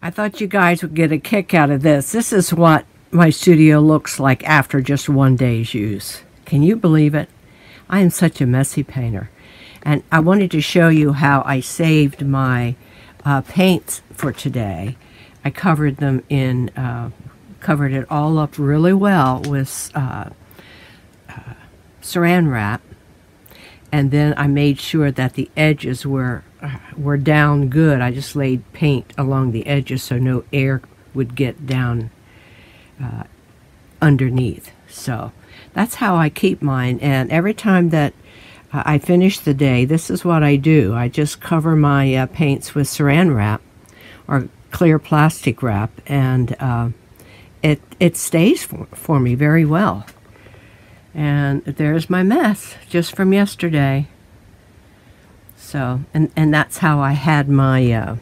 I thought you guys would get a kick out of this. This is what my studio looks like after just one day's use. Can you believe it? I am such a messy painter. And I wanted to show you how I saved my paints for today. I covered them in, covered it all up really well with saran wrap. And then I made sure that the edges were down good. I just laid paint along the edges so no air would get down underneath. So that's how I keep mine. And every time that I finish the day, this is what I do. I just cover my paints with saran wrap or clear plastic wrap, and it stays for me very well. And there's my mess just from yesterday. So, and that's how I had my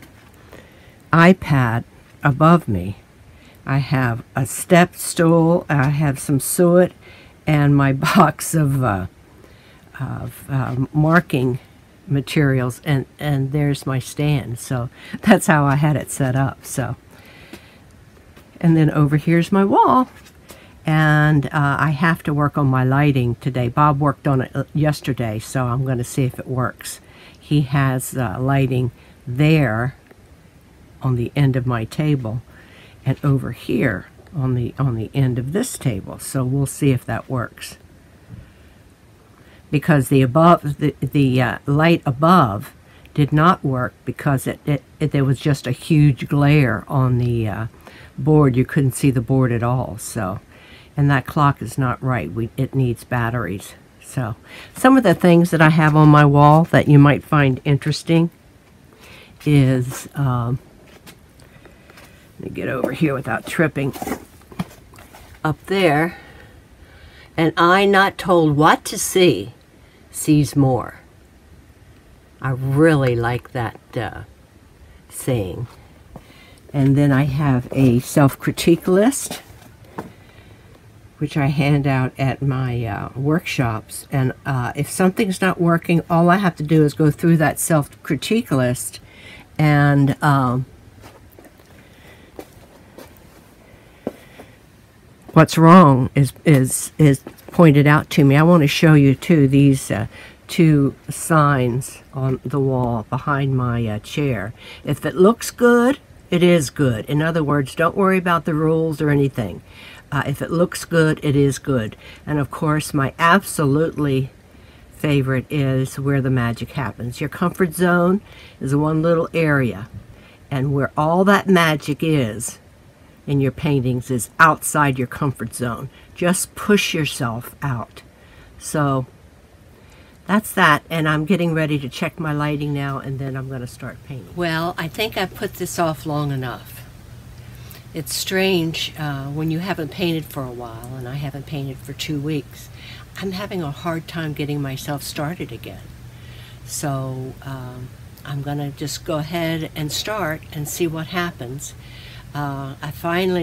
iPad above me. I have a step stool, I have some suet, and my box of marking materials, and there's my stand. So that's how I had it set up. So, and then over here's my wall. And I have to work on my lighting today. Bob worked on it yesterday, so I'm going to see if it works. He has lighting there on the end of my table and over here on the end of this table. So we'll see if that works. Because the light above did not work because there was just a huge glare on the board. You couldn't see the board at all. So. And that clock is not right. It needs batteries. So, some of the things that I have on my wall that you might find interesting is, let me get over here without tripping. Up there, an eye not told what to see, sees more. I really like that saying. And then I have a self-critique list, which I hand out at my workshops. And if something's not working, all I have to do is go through that self-critique list and what's wrong is pointed out to me. I want to show you too these two signs on the wall behind my chair. If it looks good, it is good. In other words, don't worry about the rules or anything. If it looks good, it is good. And of course, my absolutely favorite is where the magic happens. Your comfort zone is one little area. And where all that magic is in your paintings is outside your comfort zone. Just push yourself out. So that's that. And I'm getting ready to check my lighting now, and then I'm going to start painting. Well, I think I've put this off long enough. It's strange when you haven't painted for a while, and I haven't painted for 2 weeks. I'm having a hard time getting myself started again. So I'm going to just go ahead and start and see what happens. Bob and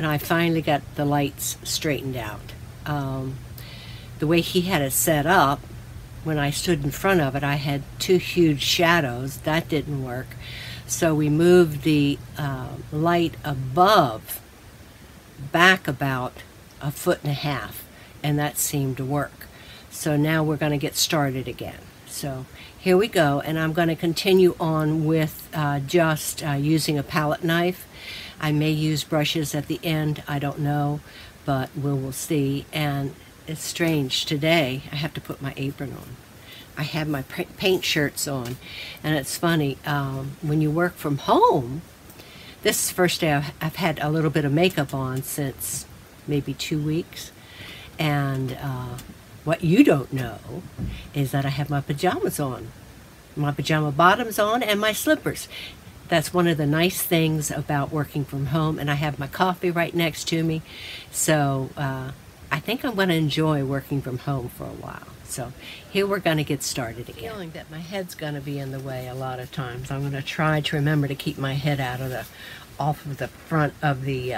I finally got the lights straightened out. The way he had it set up, when I stood in front of it, I had 2 huge shadows. That didn't work. So we moved the light above back about 1.5 feet, and that seemed to work. So now we're going to get started again. So here we go, and I'm going to continue on with just using a palette knife. I may use brushes at the end, I don't know, but we'll see. And it's strange, today I have to put my apron on. I have my paint shirts on, and it's funny, when you work from home, this is the first day I've had a little bit of makeup on since maybe 2 weeks, and what you don't know is that I have my pajamas on, my pajama bottoms on, and my slippers. That's one of the nice things about working from home, and I have my coffee right next to me, so I think I'm going to enjoy working from home for a while. So here we're going to get started again. Feeling that my head's going to be in the way a lot of times. I'm going to try to remember to keep my head off of the front of the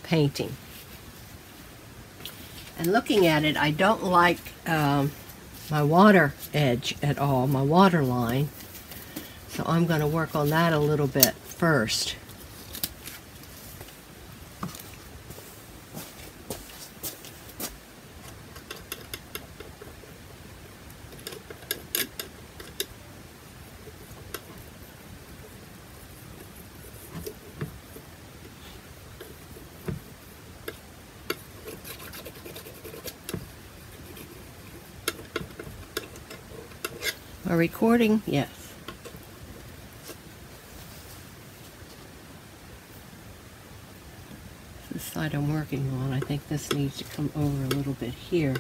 painting. And looking at it, I don't like my water edge at all, my water line. So I'm going to work on that a little bit first. Are we recording? Yes. This side I'm working on, I think this needs to come over a little bit here.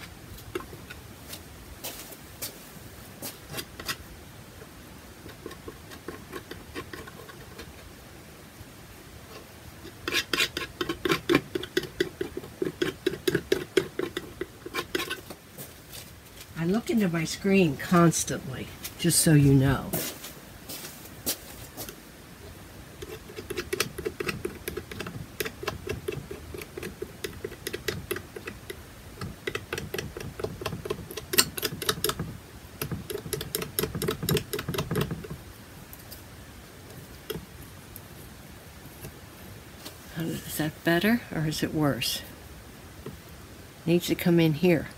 I look into my screen constantly, just so you know. Is that better or is it worse? Needs to come in here.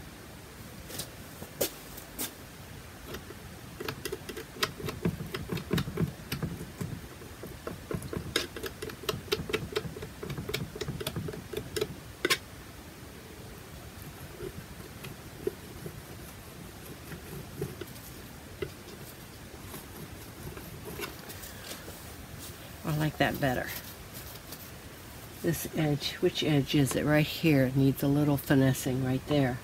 I like that better. This edge, which edge is it? Right here. It needs a little finessing right there.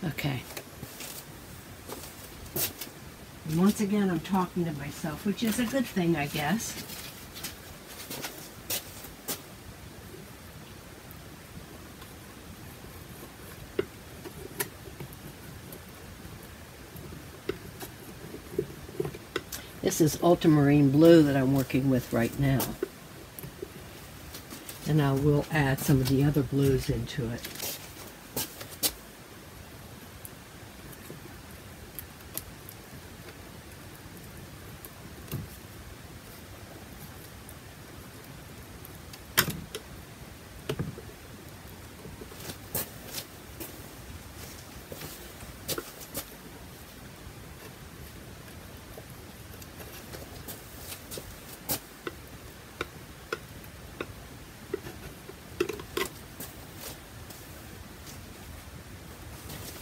Okay. And once again, I'm talking to myself, which is a good thing, I guess. This is ultramarine blue that I'm working with right now. And I will add some of the other blues into it.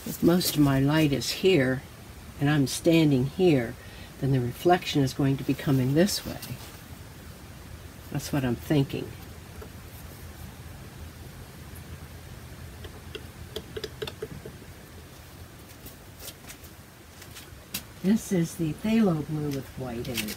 If most of my light is here, and I'm standing here, then the reflection is going to be coming this way. That's what I'm thinking. This is the phthalo blue with white in it.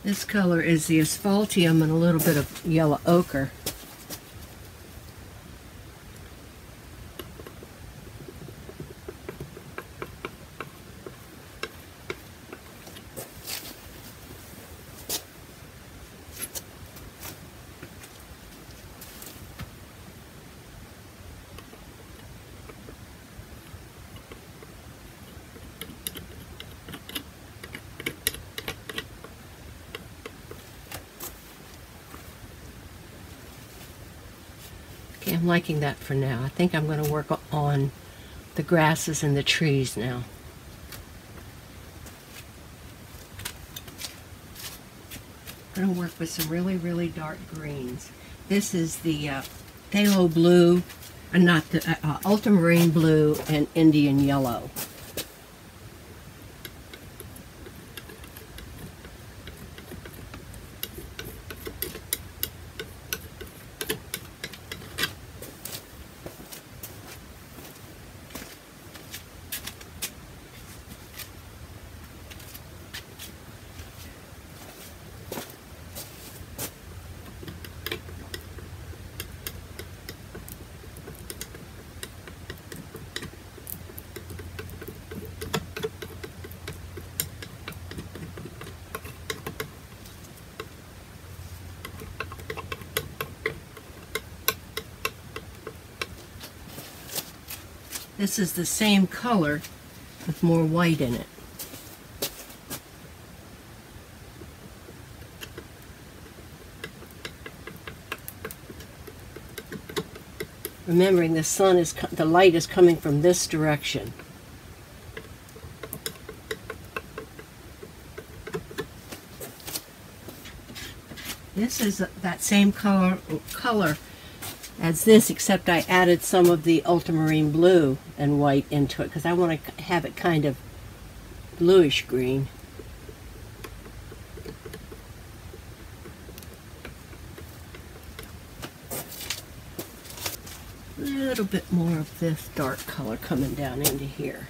This color is the asphaltium and a little bit of yellow ochre. Okay, I'm liking that for now. I think I'm going to work on the grasses and the trees now. I'm going to work with some really, really dark greens. This is the phthalo blue, not the ultramarine blue and Indian yellow. This is the same color with more white in it. Remembering the light is coming from this direction. This is that same color as this, except I added some of the ultramarine blue and white into it because I want to have it kind of bluish green. A little bit more of this dark color coming down into here.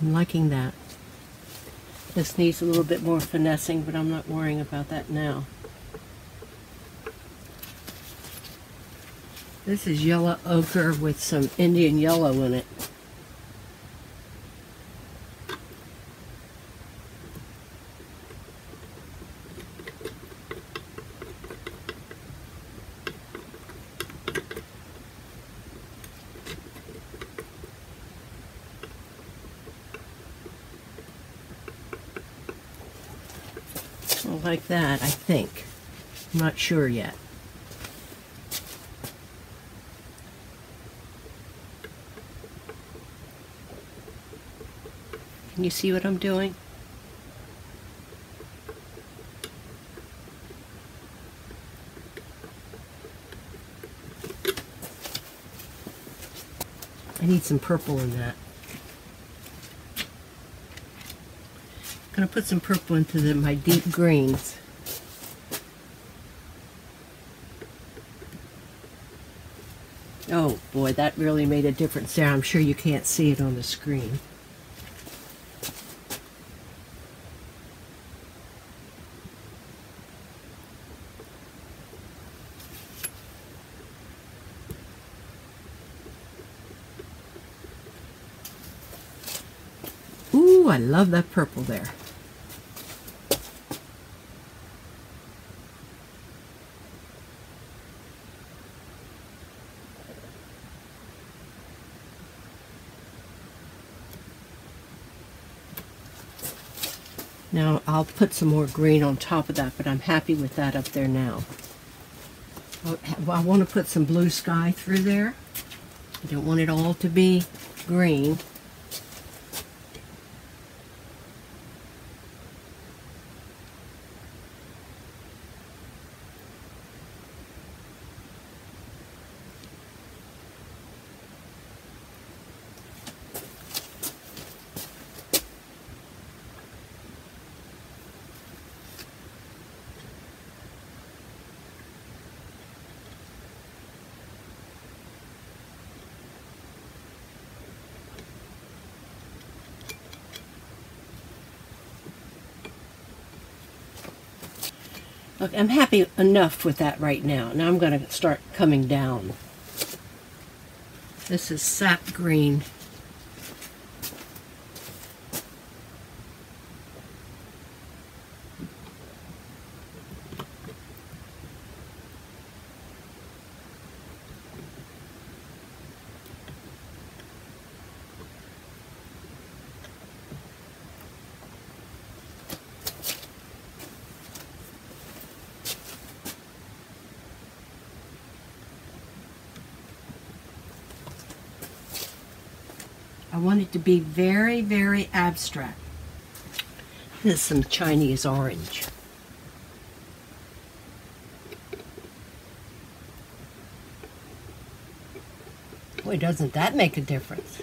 I'm liking that. This needs a little bit more finessing, but I'm not worrying about that now. This is yellow ochre with some Indian yellow in it. Like that, I think. I'm not sure yet. Can you see what I'm doing? I need some purple in that. I'm going to put some purple into my deep greens. Oh boy, that really made a difference there. I'm sure you can't see it on the screen. Ooh, I love that purple there. Now I'll put some more green on top of that, but I'm happy with that up there now. I want to put some blue sky through there. I don't want it all to be green. Look, I'm happy enough with that right now. Now I'm going to start coming down. This is sap green. I want it to be very, very abstract. This is some Chinese orange. Boy, doesn't that make a difference?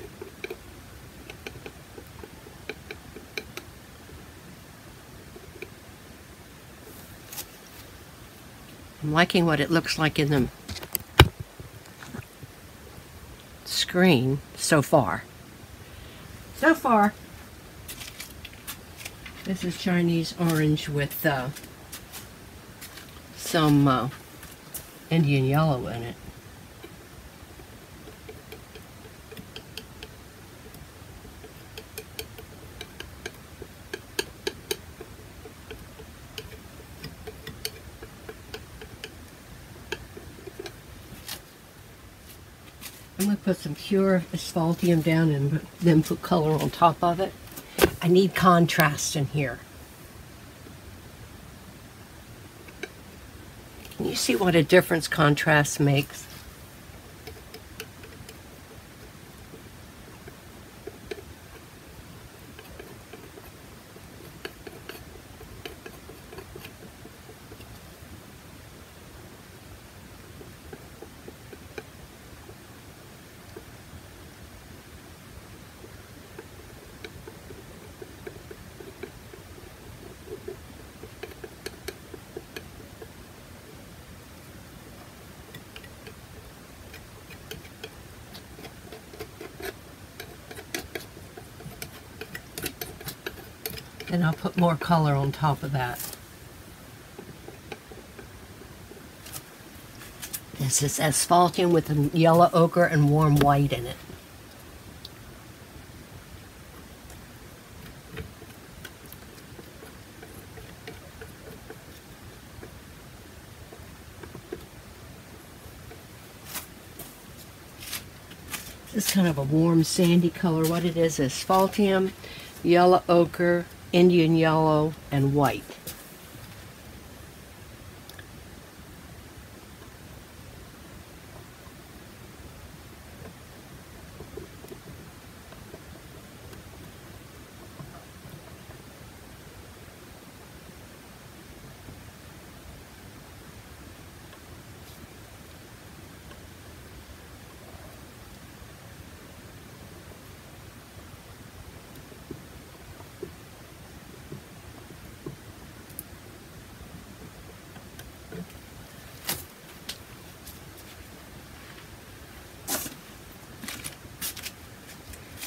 I'm liking what it looks like in the screen so far. So far, this is Chinese orange with some Indian yellow in it. I'm going to put some pure asphaltium down and then put color on top of it. I need contrast in here. Can you see what a difference contrast makes? And I'll put more color on top of that. This is asphaltium with a yellow ochre and warm white in it. This is kind of a warm sandy color. What it is asphaltium, yellow ochre, Indian yellow, and white.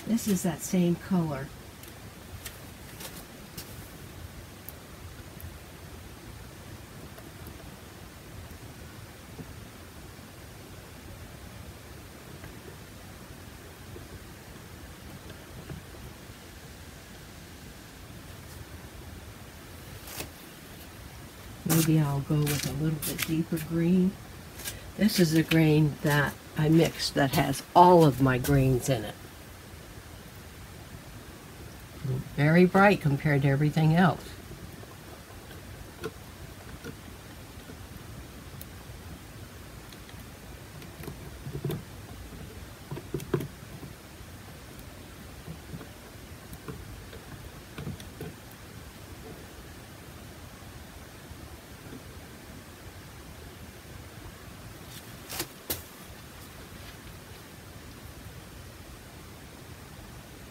This is that same color. Maybe I'll go with a little bit deeper green. This is a green that I mixed that has all of my greens in it. Very bright compared to everything else.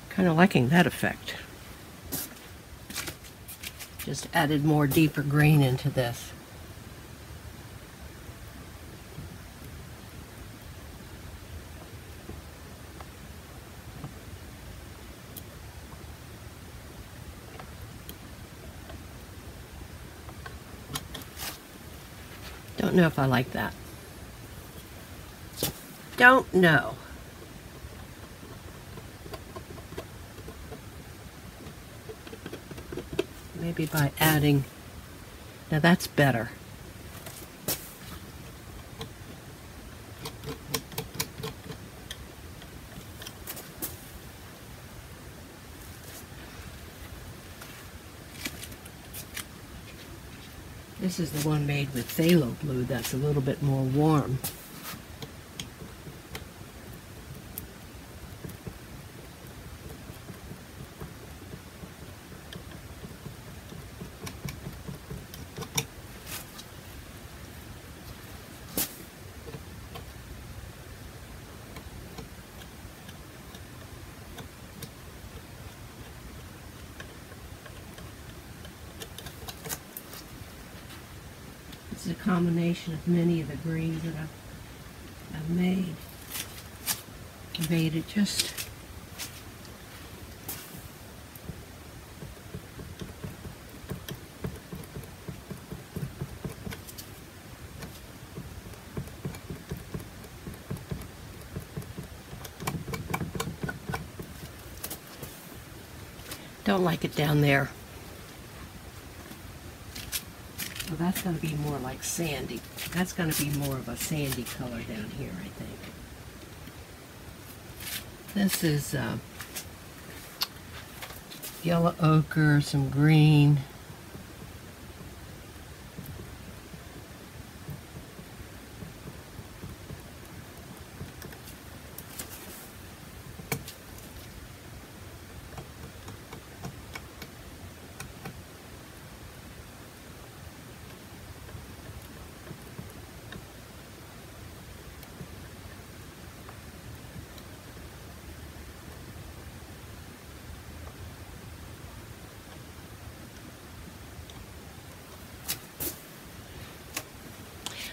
Kind of liking that effect. Just added more deeper green into this. Don't know if I like that. Don't know. Maybe by adding, now that's better. This is the one made with phthalo blue that's a little bit more warm. This a combination of many of the greens that I've made. I made it just don't like it down there. Well, that's going to be more like sandy. That's going to be more of a sandy color down here, I think. This is yellow ochre, some green.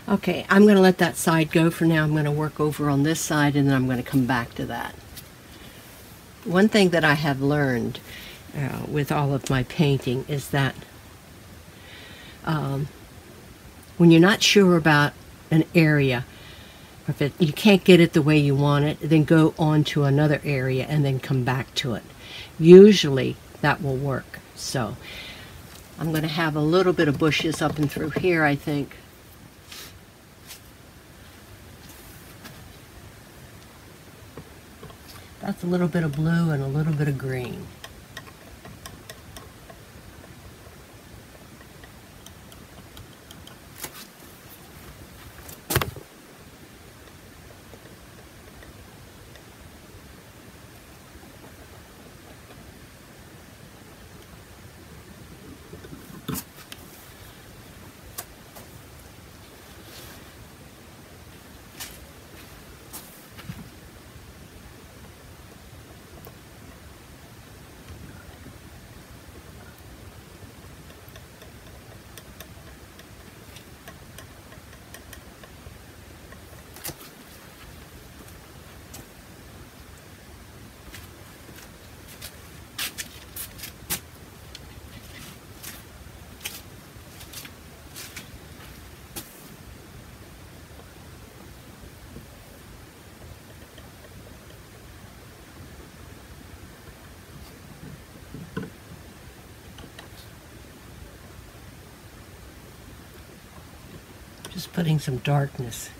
Okay, I'm going to let that side go for now. I'm going to work over on this side and then I'm going to come back to that. One thing that I have learned with all of my painting is that when you're not sure about an area, if you can't get it the way you want it, then go on to another area and then come back to it. Usually that will work. So I'm going to have a little bit of bushes up and through here, I think. That's a little bit of blue and a little bit of green. Just putting some darkness.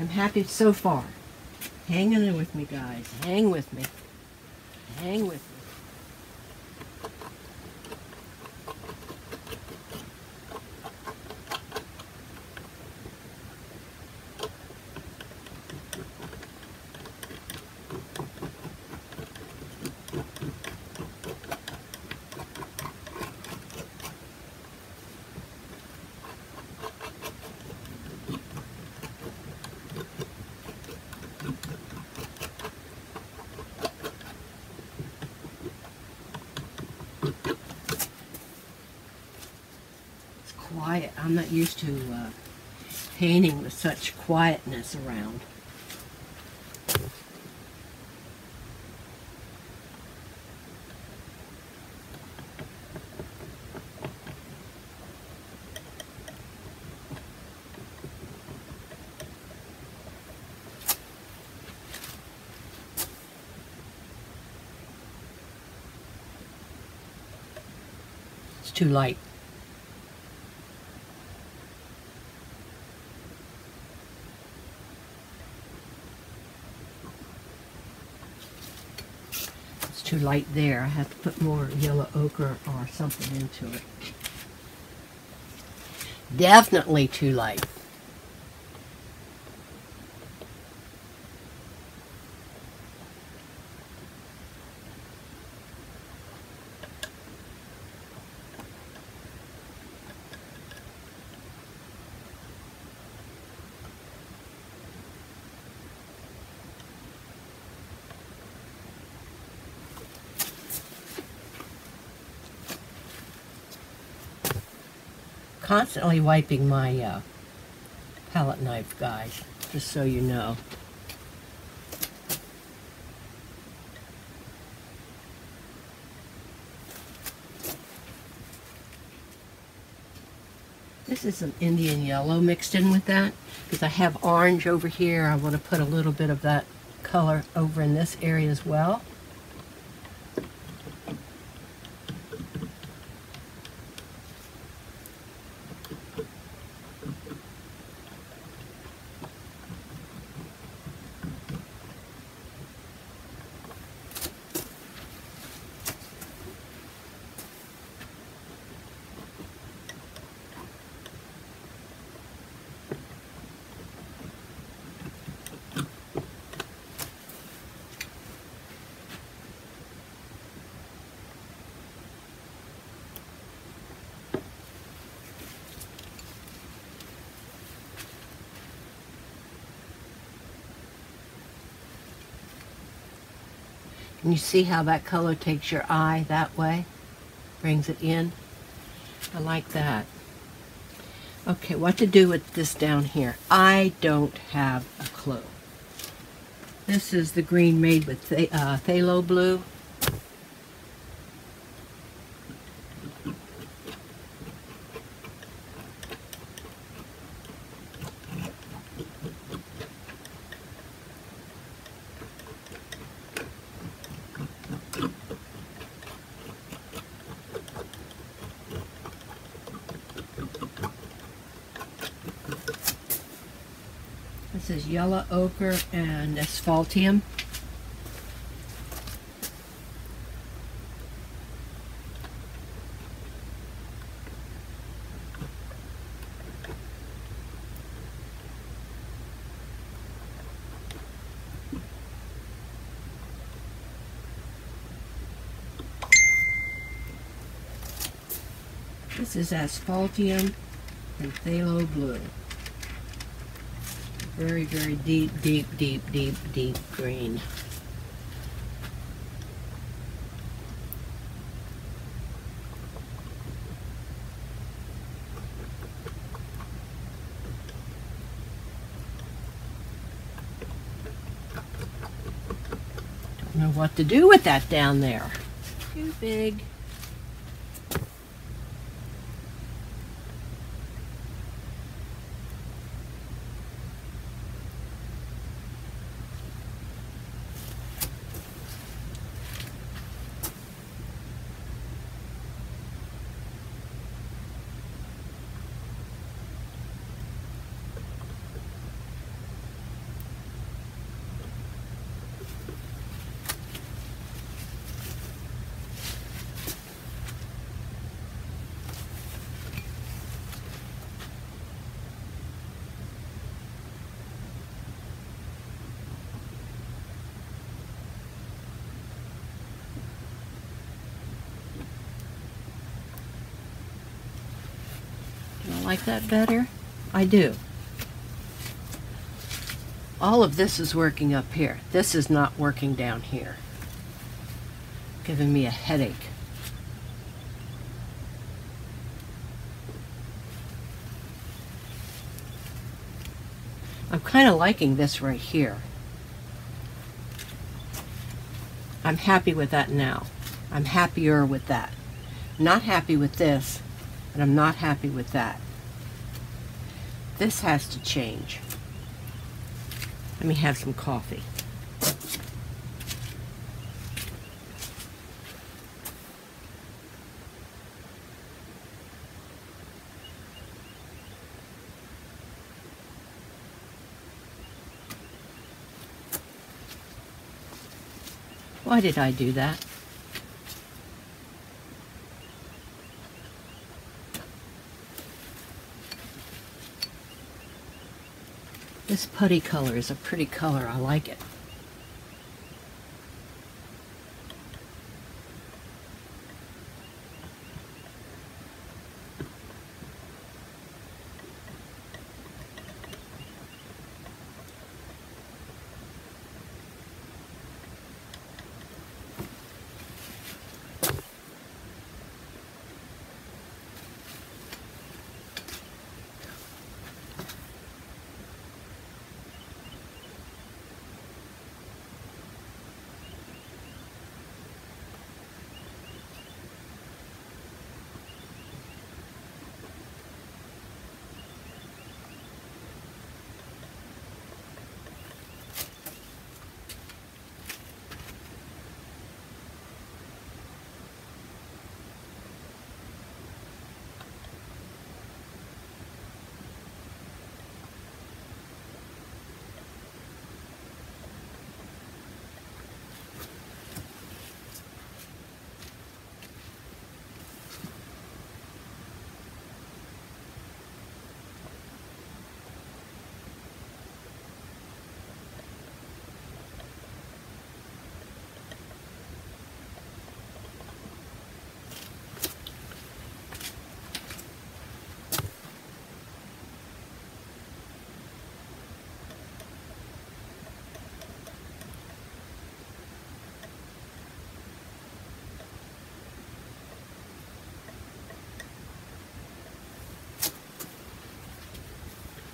I'm happy so far. Hang in there with me, guys. Hang with me. Hang with me. Quiet. I'm not used to painting with such quietness around. It's too light. too light there. I have to put more yellow ochre or something into it. Definitely too light. Constantly wiping my palette knife, guys, just so you know. This is some Indian yellow mixed in with that, because I have orange over here. I want to put a little bit of that color over in this area as well. And you see how that color takes your eye that way? Brings it in. I like that. Okay, what to do with this down here? I don't have a clue. This is the green made with phthalo blue. This is yellow ochre and asphaltium. This is asphaltium and phthalo blue. Very, very deep, deep, deep, deep, deep green. Don't know what to do with that down there. Too big. Like that better? I do. All of this is working up here. This is not working down here. Giving me a headache. I'm kind of liking this right here. I'm happy with that now. I'm happier with that. Not happy with this, and I'm not happy with that. This has to change. Let me have some coffee. Why did I do that? This putty color is a pretty color. I like it.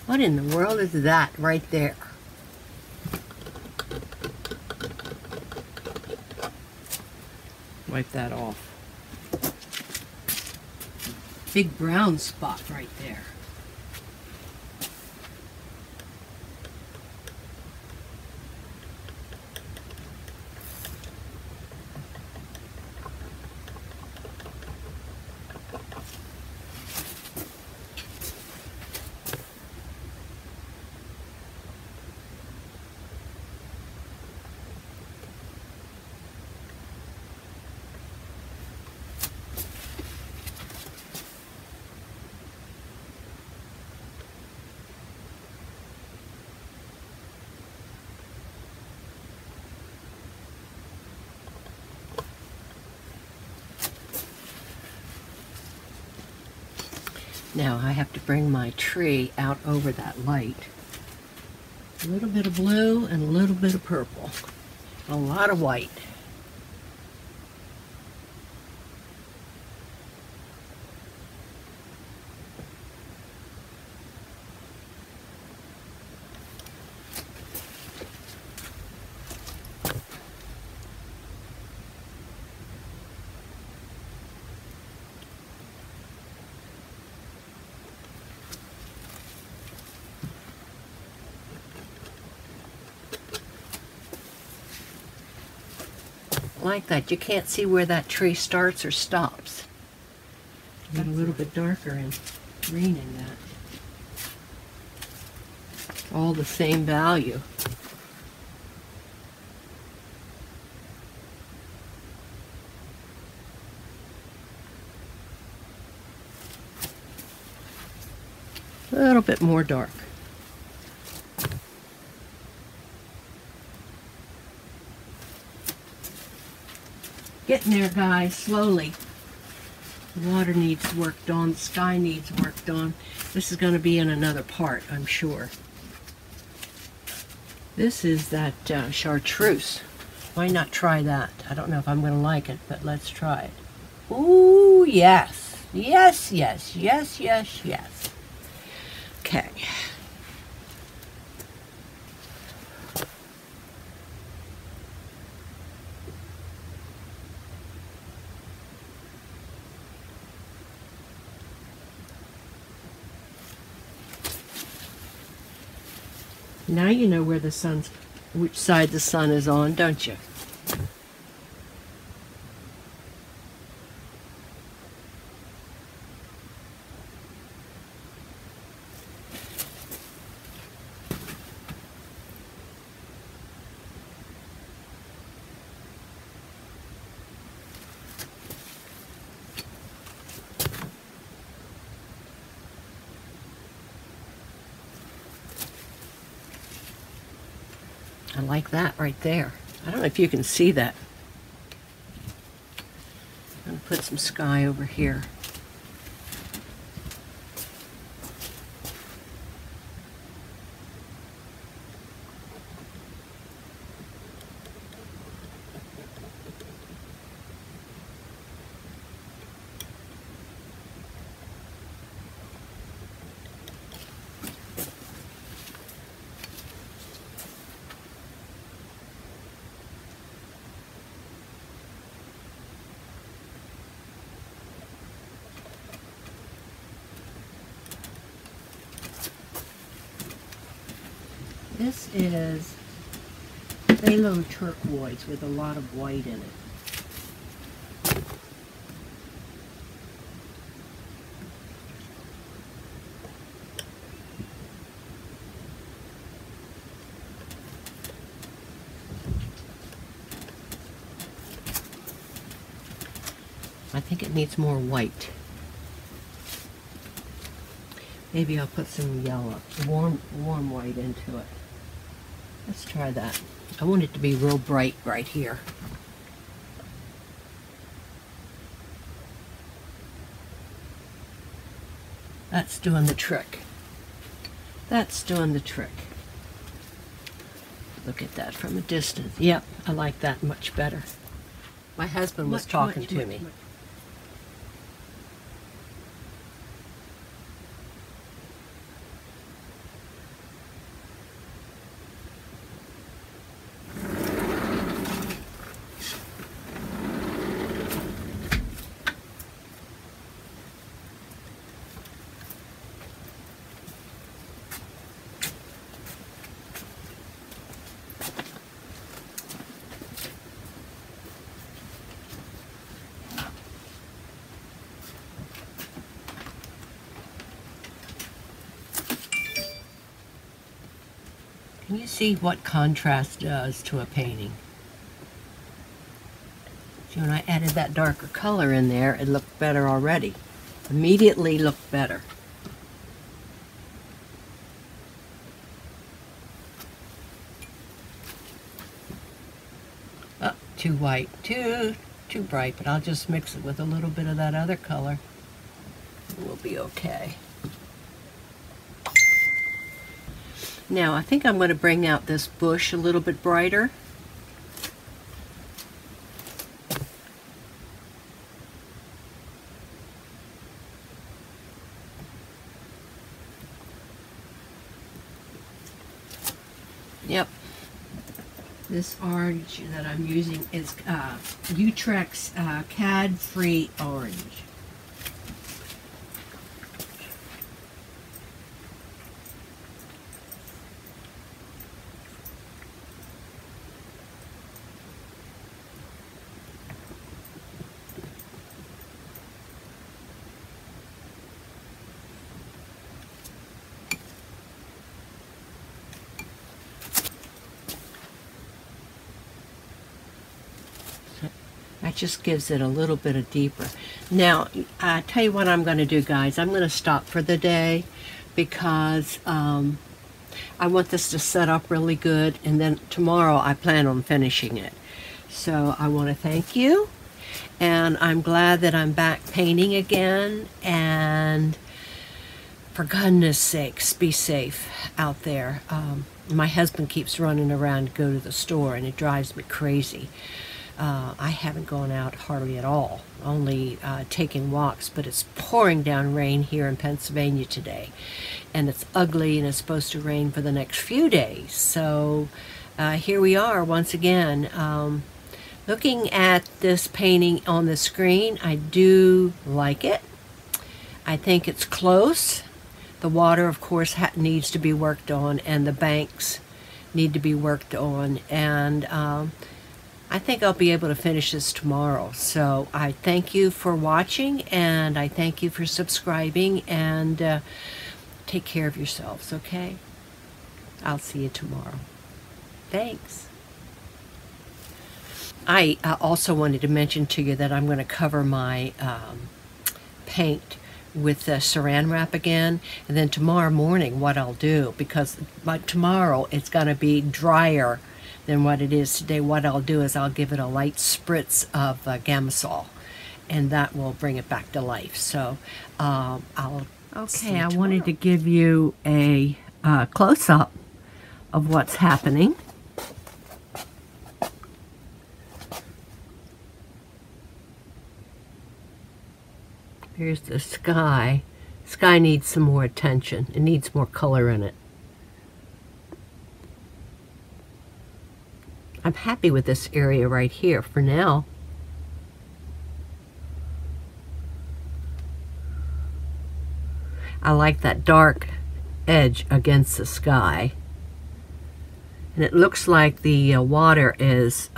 What in the world is that right there? Wipe that off. Big brown spot right there. Now I have to bring my tree out over that light. A little bit of blue and a little bit of purple. A lot of white. Like that. You can't see where that tree starts or stops. Get a little bit darker and green in that. All the same value. A little bit more dark. Getting there, guys, slowly. The water needs worked on, the sky needs worked on. This is going to be in another part, I'm sure. This is that chartreuse. Why not try that? I don't know if I'm going to like it, but let's try it. Ooh, yes. Yes, yes, yes, yes, yes. Okay. Now you know where the sun's, which side the sun is on, don't you? I like that right there. I don't know if you can see that. I'm going to put some sky over here. This is phthalo turquoise with a lot of white in it. I think it needs more white. Maybe I'll put some yellow, warm white into it. Let's try that. I want it to be real bright right here. That's doing the trick. That's doing the trick. Look at that from a distance. Yep, I like that much better. My husband was talking to me. Can you see what contrast does to a painting? See, when I added that darker color in there, it looked better already. Immediately looked better. Oh, too white, too bright, but I'll just mix it with a little bit of that other color. We'll be okay. Now, I think I'm going to bring out this bush a little bit brighter. Yep. This orange that I'm using is Utrecht's CAD-free orange. That just gives it a little bit of deeper. Now, I tell you what I'm going to do, guys. I'm going to stop for the day because I want this to set up really good, and then tomorrow I plan on finishing it. So I want to thank you, and I'm glad that I'm back painting again, and for goodness sakes, be safe out there. My husband keeps running around to go to the store, and it drives me crazy. I haven't gone out hardly at all, only taking walks, but it's pouring down rain here in Pennsylvania today, and it's ugly, and it's supposed to rain for the next few days. So here we are once again. Looking at this painting on the screen, I do like it. I think it's close. The water, of course, needs to be worked on, and the banks need to be worked on, and I think I'll be able to finish this tomorrow. So I thank you for watching, and I thank you for subscribing, and take care of yourselves, okay? I'll see you tomorrow. Thanks. I also wanted to mention to you that I'm going to cover my paint with saran wrap again, and then tomorrow morning what I'll do, because by tomorrow it's going to be drier than what it is today. What I'll do is I'll give it a light spritz of Gamasol, and that will bring it back to life. So I'll Okay, I wanted to give you a close-up of what's happening. Here's the sky. Sky needs some more attention. It needs more color in it. I'm happy with this area right here for now. I like that dark edge against the sky. And it looks like the water is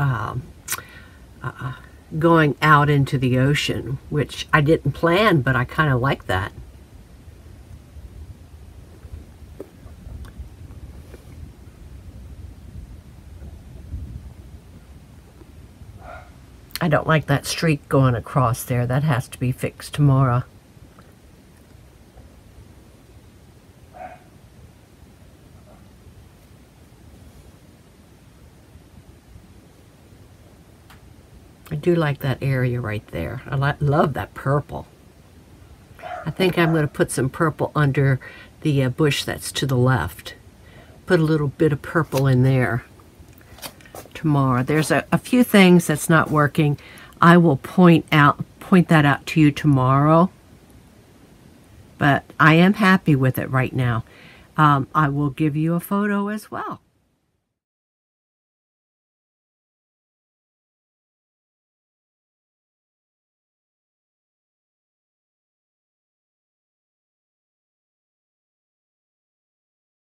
going out into the ocean, which I didn't plan, but I kind of like that. I don't like that streak going across there. That has to be fixed tomorrow. I do like that area right there. I love that purple. I think I'm going to put some purple under the bush that's to the left. Put a little bit of purple in there tomorrow. There's a few things that's not working. I will point that out to you tomorrow. But I am happy with it right now. I will give you a photo as well.